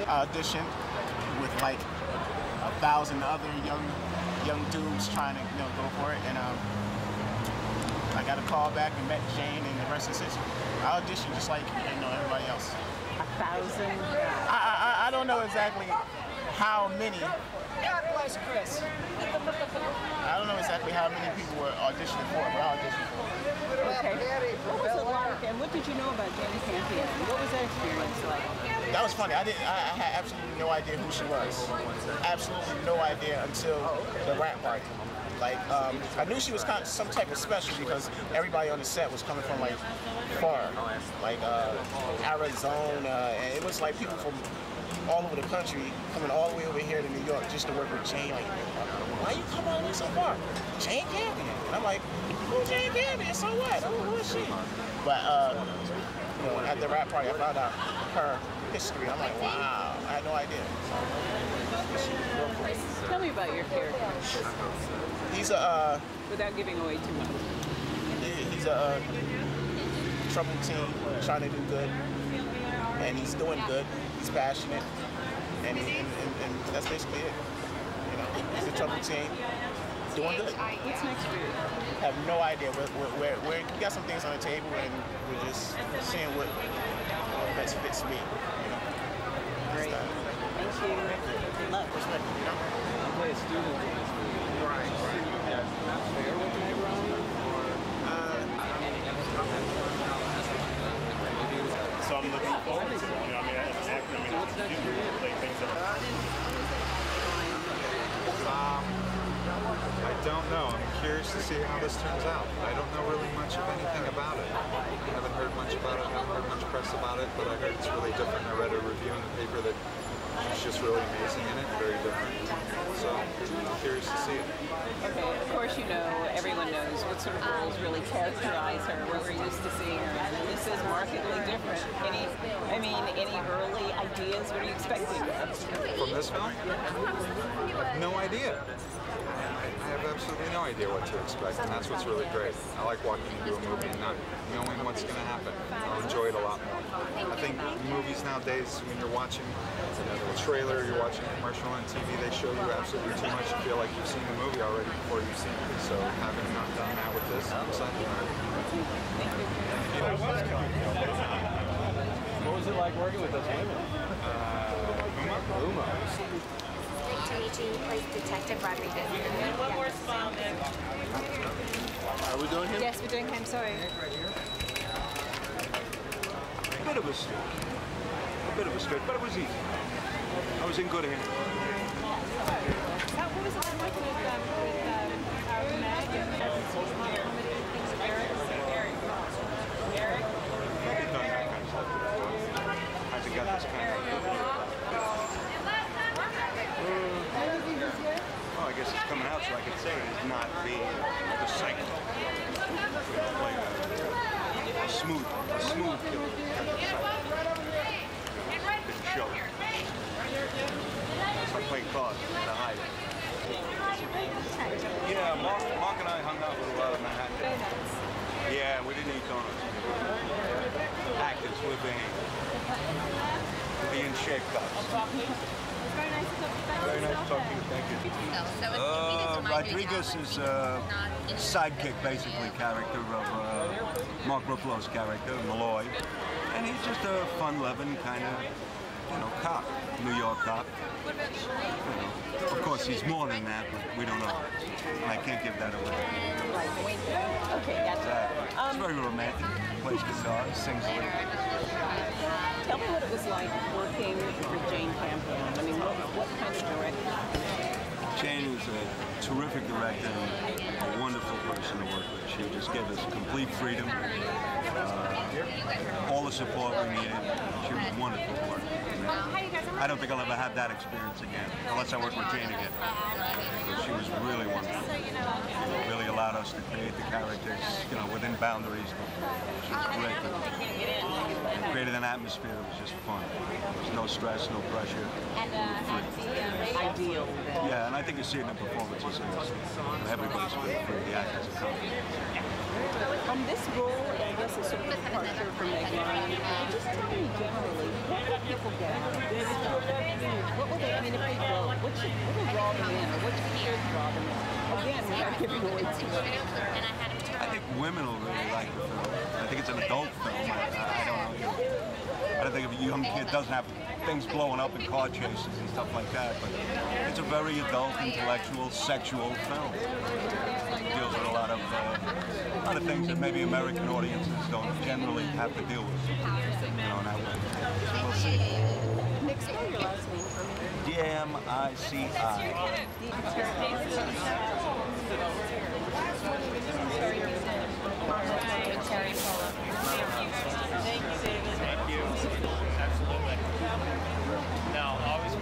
I auditioned with like 1,000 other young dudes trying to go for it, and I got a call back and met Jane, and the rest is history. I auditioned just like everybody else. 1,000? I don't know exactly how many. God bless Chris. I don't know exactly how many people were auditioning for it, but I auditioned for it. Okay. What was it like, and what did you know about Jane Campion? What was that experience like? That was funny. I had absolutely no idea who she was. Absolutely no idea until the rap party. Like, I knew she was kind of some type of special because everybody on the set was coming from like far, like Arizona, and it was like people from all over the country coming all the way over here to New York just to work with Jane. Like, why you come all the way so far? Jane Campion. And I'm like, who's Jane Campion? So what? Who is she? But at the rap party, I found out her history. I'm like, wow, I had no idea. Tell me about your character. He's a without giving away too much. He's a troubled teen trying to do good, and he's doing good. He's passionate, and that's basically it. He's a troubled teen, doing good. What's next for you? I have no idea. We got some things on the table, and we're just seeing what best fits me. Great. Thank you. Good luck. Respect, I play a student in this movie. Right. Yeah. Not fair with Meg Ryan? So I'm looking forward to it. As an actor, you play things that are... I don't know. I'm curious to see how this turns out. I don't know really much of anything about it. I haven't heard much about it, haven't heard much press about it, but I heard it's really different. I read a review in the paper that she's just really amazing in it, very different. So I'm curious to see it. Okay, of course everyone knows what sort of roles really characterize her, what we're used to seeing her in, and this is markedly different. Any early ideas? What are you expecting? From this film? No idea. I have absolutely no idea what to expect, and that's what's really great. I like walking into a movie and not knowing what's going to happen. I'll enjoy it a lot more. I think movies nowadays, when you're watching a trailer, you're watching a commercial on TV, they show you absolutely too much. You feel like you've seen the movie already before you've seen it. So having not done that with this, I'm excited about it. What was it like working with those women? Uma. Damici plays Detective Rodriguez. One more smile, Nick. Are we doing him? Yes, we're doing him. Sorry. A bit of a stretch, but it was easy. I was in good hands. What was it like working with Meg and comedy things with Eric? I've done that kind of stuff before. I haven't got this kind of... Well, I guess it's coming out, so I can say it is not the psycho. Like a smooth killer. Didn't show. It's like playing cards in the hide. Yeah, Mark and I hung out with a lot of Manhattan. Yeah, we didn't eat donuts. Actors, we're being shaped cups. Very nice to talk to you. Thank you. Rodriguez is a sidekick, basically, character of Mark Ruffalo's character, Malloy. And he's just a fun-loving kind of, cop, New York cop. Of course, he's more than that, but we don't know. I can't give that away. Okay, gotcha. It's very romantic. Plays guitar, sings a little. Tell me what it was like working with Jane Campion. I mean, what kind of director? Jane was a terrific director and a wonderful person to work with. She just gave us complete freedom, all the support we needed. She was wonderful to work with. I don't think I'll ever have that experience again, unless I work with Jane again. But she was really wonderful. Really allowed us to create the characters, within boundaries. She was great. Created an atmosphere that was just fun. There was no stress, no pressure. Ideal. Yeah, and I think you see it in the performances. Everybody's really free. The actors are confident. From this role, I guess it's sort of a departure from Meg Ryan. Just tell me generally, what do people get out of this? draw them in, or what should draw them in? Again, we are giving away too much. I think women will really like the film. I think it's an adult film. I don't know. I don't think a young kid doesn't have things blowing up and car chases and stuff like that, but it's a very adult, intellectual, sexual film. It deals with a lot of things that maybe American audiences don't generally have to deal with, in that way. We'll see. Nick, spell your last name for me. Damici. Thank you. Absolutely. Now, always.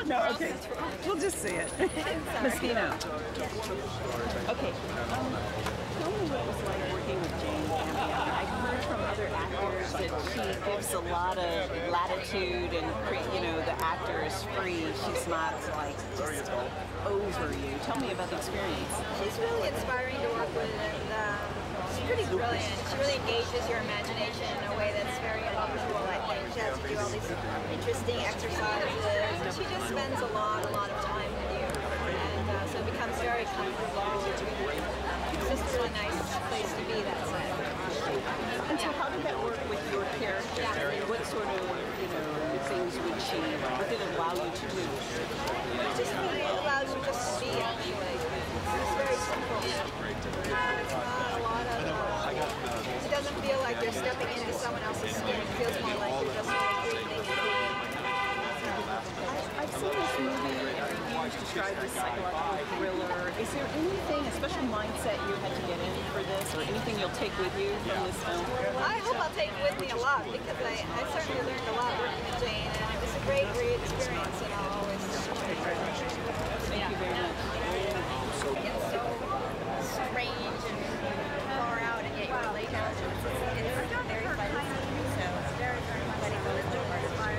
No, okay. We'll just see it. Mosquito. Okay. Tell me what it was like working with Jane Campion. I've heard from other actors that she gives a lot of latitude and, the actor is free. She's not like just over you. Tell me about the experience. She's really inspiring to work with, and she's pretty brilliant. She really engages your imagination in a way that's very unusual. I think she has to do all these interesting exercises, and she just spends a lot of time with you, and so it becomes very comfortable. It's just a really nice place to be. That set. And so, how did that work with your character? What sort of things would she? What did it allow you to do? It just really allows you just to be, actually. It's very simple. It's not a lot of... it doesn't feel like you're stepping into someone else's skin. It feels more like you're just breathing. I've seen this movie described as psychological thriller. Is there anything, a special mindset you had to get in for this, or anything you'll take with you from this film? I hope I'll take with me a lot, because I certainly learned a lot working with Jane, and it was a great experience, and I'll always... Thank you very much. It's so strange and far out, and yet you relate to it. It's very funny, so it's very funny for this part.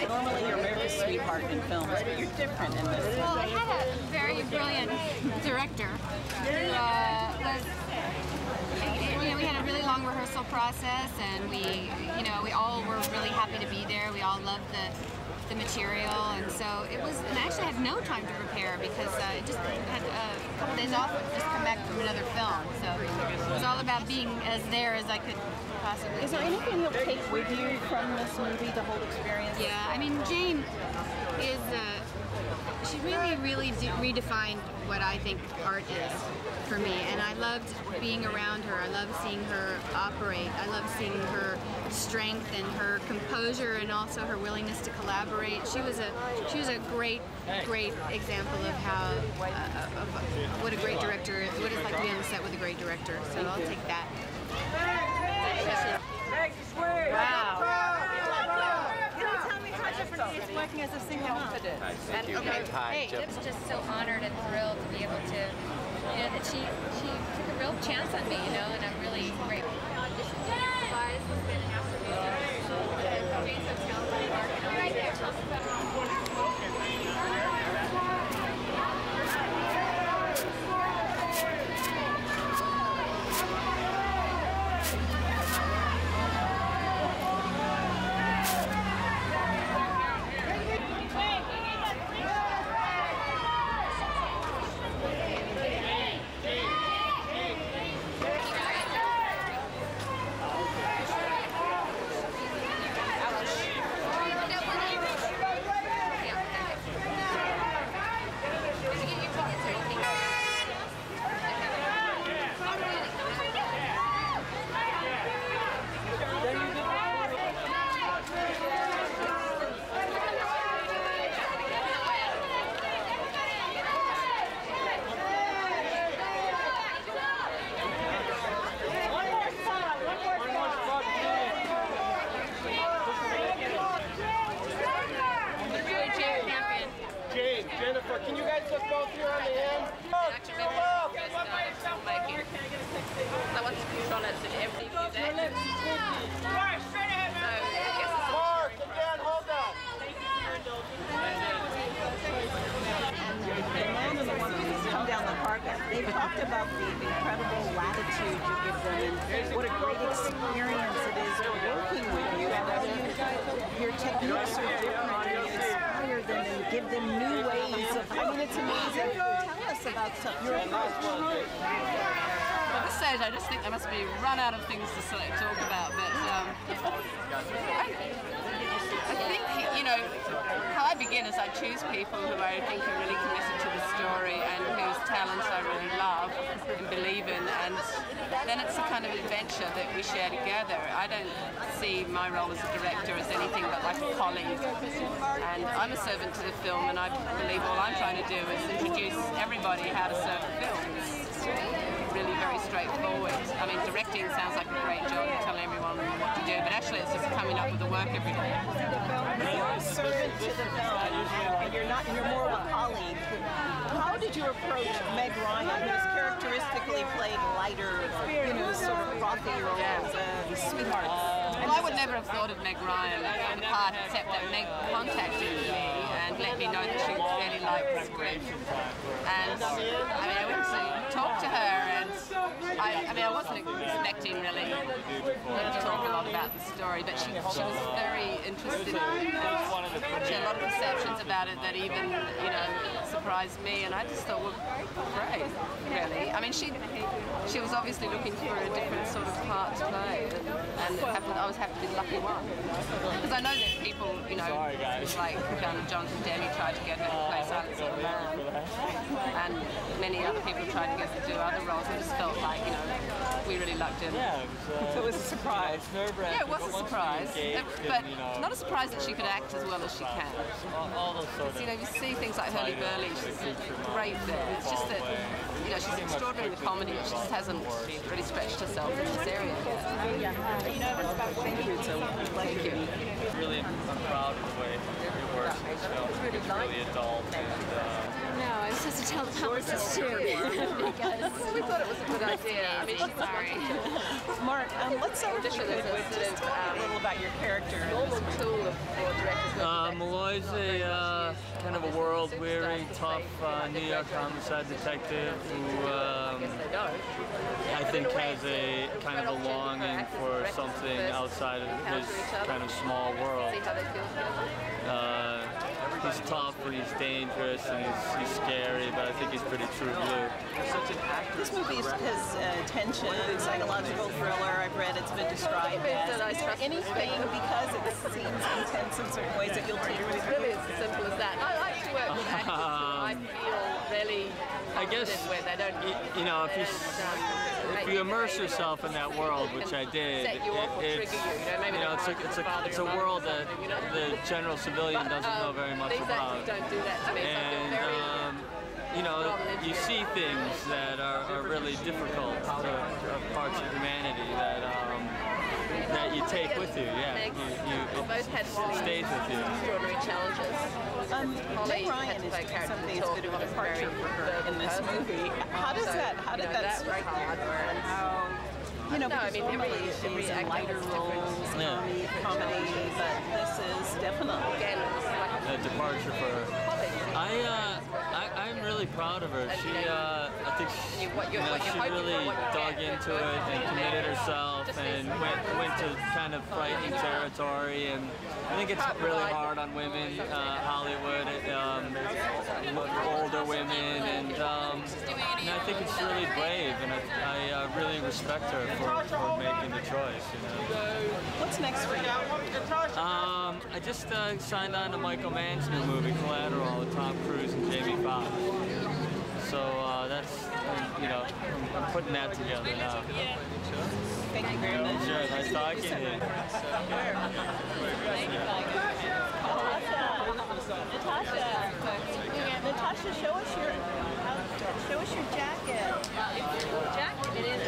Normally you're America's sweetheart in films, but you're different in this. Well, I had a very brilliant director who was, we had a really long rehearsal process, and we all were really happy to be there. We all loved the the material, and so it was, and I actually had no time to prepare because I just had a couple days off and just come back from another film, so it was all about being as there as I could possibly. Is there anything you'll take with you from this movie, the whole experience? Yeah, I mean, Jane is, she really redefined what I think art is for me, and I loved being around her. I loved seeing her operate. I loved seeing her strength and her composure, and also her willingness to collaborate. She was a great example of how what a great director, what it's like to be on the set with a great director. So I'll take that. Wow. Tell me how different it is working as a single mom. Hey, I'm just so honored and thrilled to be able to, you know, that she took a real chance on me, you know, and I'm really grateful. Jane, Jennifer, can you guys look both here on the end? I want to control it so everything is there. Mark, again, hold on. And the one who's come down the park, they've talked about the incredible latitude you give them and what a great experience it is working with you. Your techniques are different and you inspire them and give them new ways of, I mean, it's amazing. Tell us about your approach. At this stage, I just think there must be run out of things to talk about, but I think, you know, how I begin is I choose people who I think are really committed to the story and whose talents I really love and believe in, and then it's a kind of adventure that we share together. I don't see my role as a director as anything but like a colleague, and I'm a servant to the film, and I believe all I'm trying to do is introduce everybody how to serve a film. It's really very straightforward. I mean, directing sounds like a great job, telling everyone what to do, but actually it's just coming up with the work every day. You're a servant to the film, and you're more of a colleague. How did you approach Meg Ryan, who's characteristically played lighter, you know, sort of frothy roles, sweetheart? Well, I would never have thought of Meg Ryan in the part, except that Meg contacted me and let me know that she really liked the script. And I mean, I went to talk to her, and I mean, I wasn't expecting really her to talk a lot about the story, but she was very interested in it. She had a lot of perceptions about it that even, you know, surprised me, and I just thought, well, great, really. I mean, she was obviously looking for a different sort of part to play, and I was happy to be the lucky one. Because I know that people, you know, like Jonathan Demme tried to get her to play Silence of the Lambs, and many other people tried to get her to do other roles. I just felt like, you know, we really loved him. So it was a surprise. Yeah, it was a surprise, but not a surprise that she could act as well as she can. Because, you know, you see things like Hurly Burly, she's great there. It's just that, you know, she's extraordinary with comedy, she just hasn't really stretched herself in this area yet. Thank you. Thank you. Really, I'm proud of the way it works in this film. It's really adult and No, I was supposed to tell the publicist too. Because we thought it was a good idea. I mean, sorry. Mark, let's start with just a little about your character. Malloy's a kind of a world-weary, tough New York homicide detective who I think has a kind of a longing for something outside of his kind of small world. He's tough, but he's dangerous, and he's scary, but I think he's pretty true blue. This movie has tension, psychological thriller. I've read it's been described as. Is there anything, because it seems intense in certain ways, that you'll take with you? Really, it's as simple as that. I like to work with actors who I feel really with. I don't, you know, if you immerse yourself in that world, which I did, it's a world that the general civilian doesn't know very much about. Don't do that to me. And you know, you see things that are really difficult, parts of humanity that you take with you. Yeah, it stays with you. Extraordinary challenges. Meg Ryan is doing something that's a bit of a departure for her in this movie. How did that strike you? And how, you know, because normally she's in lighter roles, comedy, but this is definitely a departure for her. I'm really proud of her. She, I think she really dug into it and committed herself and went to kind of frightening territory. And I think it's really hard on women, Hollywood, older women, and I think it's really brave. And I really respect her for making the choice. You know. What's next for you? I just signed on to Michael Mann's new movie, Collateral, with Tom Cruise and Jamie Foxx. So that's, you know, I'm putting that together now. Thank you very much. Sure, nice talking to you. Natasha, show us your jacket. Jacket, it is.